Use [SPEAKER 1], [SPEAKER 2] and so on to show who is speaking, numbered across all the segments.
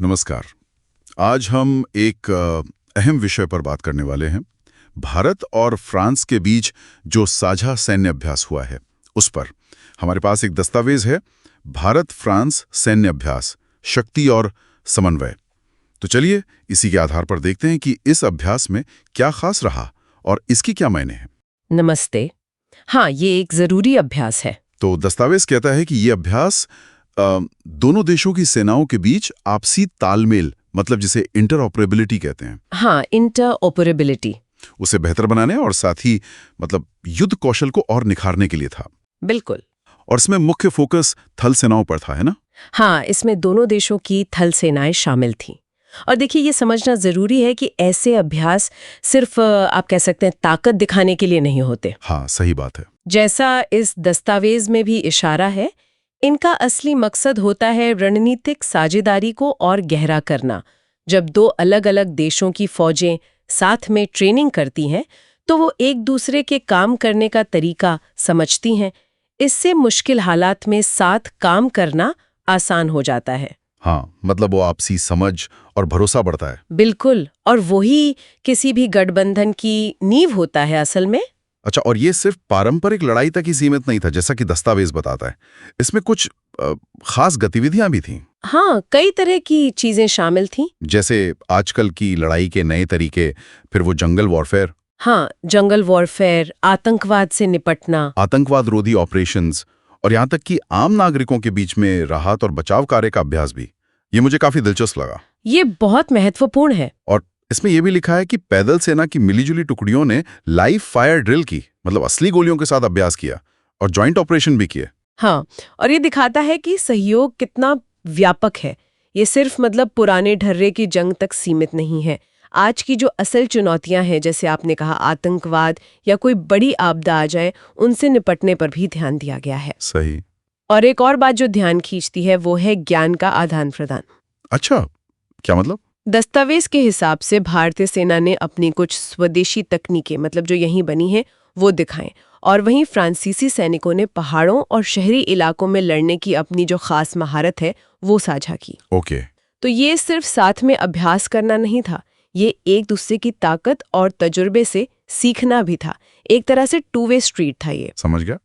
[SPEAKER 1] नमस्कार। आज हम एक अहम विषय पर बात करने वाले हैं। भारत और फ्रांस के बीच जो साझा सैन्य अभ्यास हुआ है उस पर। हमारे पास एक दस्तावेज है, भारत फ्रांस सैन्य अभ्यास, शक्ति और समन्वय। तो चलिए इसी के आधार पर देखते हैं कि इस अभ्यास में क्या खास रहा और इसकी क्या मायने हैं।
[SPEAKER 2] नमस्ते। हाँ, ये एक जरूरी अभ्यास है।
[SPEAKER 1] तो दस्तावेज कहता है कि ये अभ्यास दोनों देशों की सेनाओं के बीच आपसी तालमेल, मतलब जिसे इंटरऑपरेबिलिटी कहते हैं,
[SPEAKER 2] हाँ, इंटरऑपरेबिलिटी,
[SPEAKER 1] उसे बेहतर बनाने और साथ ही मतलब युद्ध कौशल को और निखारने के लिए था।
[SPEAKER 2] बिल्कुल।
[SPEAKER 1] और इसमें मुख्य फोकस थल सेनाओं पर था, है ना?
[SPEAKER 2] हाँ, इसमें दोनों देशों की थल सेनाएं शामिल थीं। और देखिए, ये समझना जरूरी है कि ऐसे अभ्यास सिर्फ आप कह सकते हैं ताकत दिखाने के लिए नहीं होते।
[SPEAKER 1] हाँ, सही बात है।
[SPEAKER 2] जैसा इस दस्तावेज में भी इशारा है, इनका असली मकसद होता है रणनीतिक साझेदारी को और गहरा करना। जब दो अलग अलग देशों की फौजें साथ में ट्रेनिंग करती हैं, तो वो एक दूसरे के काम करने का तरीका समझती हैं। इससे मुश्किल हालात में साथ काम करना आसान हो जाता है।
[SPEAKER 1] हाँ, मतलब वो आपसी समझ और भरोसा बढ़ता है।
[SPEAKER 2] बिल्कुल, और वही किसी भी गठबंधन की नींव होता है असल में।
[SPEAKER 1] अच्छा, और ये सिर्फ पारंपरिक लड़ाई तक ही सीमित नहीं था, जैसा कि दस्तावेज बताता है। इसमें कुछ खास गतिविधियां भी थीं।
[SPEAKER 2] हाँ, कई तरह की चीजें शामिल थीं।
[SPEAKER 1] जैसे आजकल की लड़ाई के नए तरीके, फिर वो जंगल वॉरफेयर।
[SPEAKER 2] हाँ, जंगल वॉरफेयर, आतंकवाद से निपटना,
[SPEAKER 1] आतंकवाद रोधी ऑपरेशंस, और यहाँ तक कि आम नागरिकों के बीच में राहत और बचाव कार्य का अभ्यास भी। ये मुझे काफी दिलचस्प लगा।
[SPEAKER 2] ये बहुत महत्वपूर्ण है।
[SPEAKER 1] और इसमें यह भी लिखा है कि पैदल सेना की मिलीजुली टुकड़ियों ने लाइव फायर ड्रिल की, मतलब असली गोलियों के साथ अभ्यास किया, और जॉइंट ऑपरेशन भी किए।
[SPEAKER 2] हाँ, और ये दिखाता है कि सहयोग कितना व्यापक है। ये सिर्फ मतलब पुराने ढर्रे की जंग तक सीमित नहीं है। आज की जो असल चुनौतियां हैं, जैसे आपने कहा आतंकवाद या कोई बड़ी आपदा आ जाए, उनसे निपटने पर भी ध्यान दिया गया है।
[SPEAKER 1] सही।
[SPEAKER 2] और एक और बात जो ध्यान खींचती है वो है ज्ञान का आदान प्रदान।
[SPEAKER 1] अच्छा, क्या मतलब?
[SPEAKER 2] दस्तावेज के हिसाब से भारतीय सेना ने अपनी कुछ स्वदेशी तकनीकें, मतलब जो यहीं बनी हैं, वो दिखाएं, और वहीं फ्रांसीसी सैनिकों ने पहाड़ों और शहरी इलाकों में लड़ने की अपनी जो खास महारत है वो साझा की।
[SPEAKER 1] ओके।
[SPEAKER 2] तो ये सिर्फ साथ में अभ्यास करना नहीं था, ये एक दूसरे की ताकत और तजुर्बे से सीखना भी था। एक तरह से टू वे स्ट्रीट था ये।
[SPEAKER 1] समझ गया।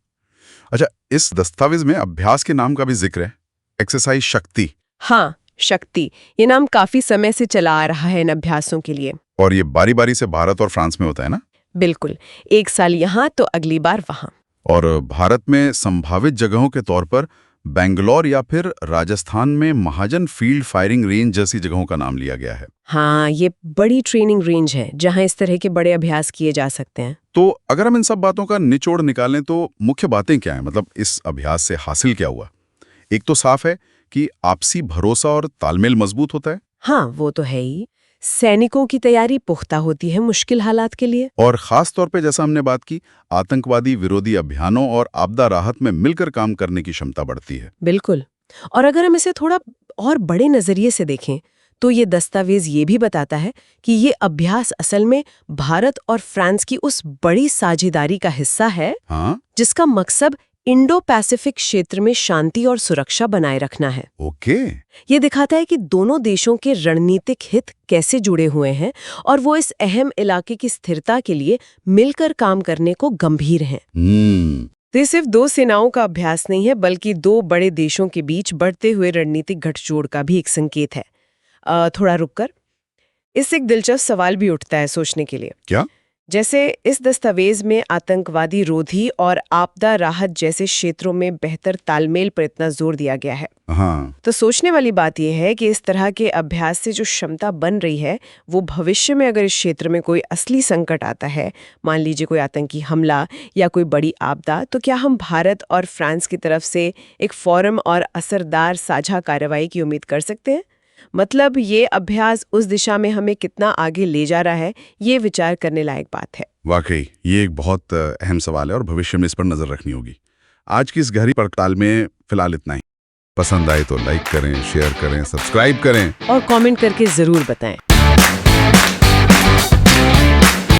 [SPEAKER 1] अच्छा, इस दस्तावेज में अभ्यास के नाम का भी जिक्र है, एक्सरसाइज शक्ति।
[SPEAKER 2] हाँ, शक्ति, ये नाम काफी समय से चला आ रहा है इन अभ्यासों के लिए।
[SPEAKER 1] और ये बारी बारी से भारत और फ्रांस में होता है ना?
[SPEAKER 2] बिल्कुल, एक साल यहाँ तो अगली बार वहाँ।
[SPEAKER 1] और भारत में संभावित जगहों के तौर पर बेंगलोर या फिर राजस्थान में महाजन फील्ड फायरिंग रेंज जैसी जगहों का नाम लिया गया है।
[SPEAKER 2] हाँ, ये बड़ी ट्रेनिंग रेंज है जहाँ इस तरह के बड़े अभ्यास किए जा सकते हैं।
[SPEAKER 1] तो अगर हम इन सब बातों का निचोड़ निकालें तो मुख्य बातें क्या हैं? मतलब इस अभ्यास से हासिल क्या हुआ? एक तो साफ है कि आपसी भरोसा और तालमेल मजबूत होता है।
[SPEAKER 2] हाँ, वो तो है ही। सैनिकों की तैयारी पुख्ता होती है मुश्किल हालात के लिए।
[SPEAKER 1] और खास तौर पे जैसा हमने बात की, आतंकवादी विरोधी अभियानों और आपदा राहत में मिलकर काम करने की क्षमता बढ़ती है।
[SPEAKER 2] बिल्कुल। और अगर हम इसे थोड़ा और बड़े नजरिए से देखें तो ये दस्तावेज ये भी बताता है कि ये अभ्यास असल में भारत और फ्रांस की उस बड़ी साझेदारी का हिस्सा है।
[SPEAKER 1] हाँ?
[SPEAKER 2] जिसका मकसद इंडो पैसिफिक क्षेत्र में शांति और सुरक्षा बनाए रखना है।
[SPEAKER 1] ओके।
[SPEAKER 2] ये दिखाता है कि दोनों देशों के रणनीतिक हित कैसे जुड़े हुए हैं और वो इस अहम इलाके की स्थिरता के लिए मिलकर काम करने को गंभीर हैं। तो ये सिर्फ दो सेनाओं का अभ्यास नहीं है, बल्कि दो बड़े देशों के बीच बढ़ते हुए रणनीतिक गठजोड़ का भी एक संकेत है। थोड़ा रुककर, इससे एक दिलचस्प सवाल भी उठता है सोचने के लिए।
[SPEAKER 1] क्या?
[SPEAKER 2] जैसे इस दस्तावेज में आतंकवादी रोधी और आपदा राहत जैसे क्षेत्रों में बेहतर तालमेल पर इतना जोर दिया गया है।
[SPEAKER 1] हाँ।
[SPEAKER 2] तो सोचने वाली बात यह है कि इस तरह के अभ्यास से जो क्षमता बन रही है, वो भविष्य में अगर इस क्षेत्र में कोई असली संकट आता है, मान लीजिए कोई आतंकी हमला या कोई बड़ी आपदा, तो क्या हम भारत और फ्रांस की तरफ से एक फौरन और असरदार साझा कार्रवाई की उम्मीद कर सकते हैं? मतलब ये अभ्यास उस दिशा में हमें कितना आगे ले जा रहा है, ये विचार करने लायक बात है।
[SPEAKER 1] वाकई ये एक बहुत अहम सवाल है और भविष्य में इस पर नजर रखनी होगी। आज की इस गहरी पड़ताल में फिलहाल इतना ही। पसंद आए तो लाइक करें, शेयर करें, सब्सक्राइब करें
[SPEAKER 2] और कमेंट करके जरूर बताएं।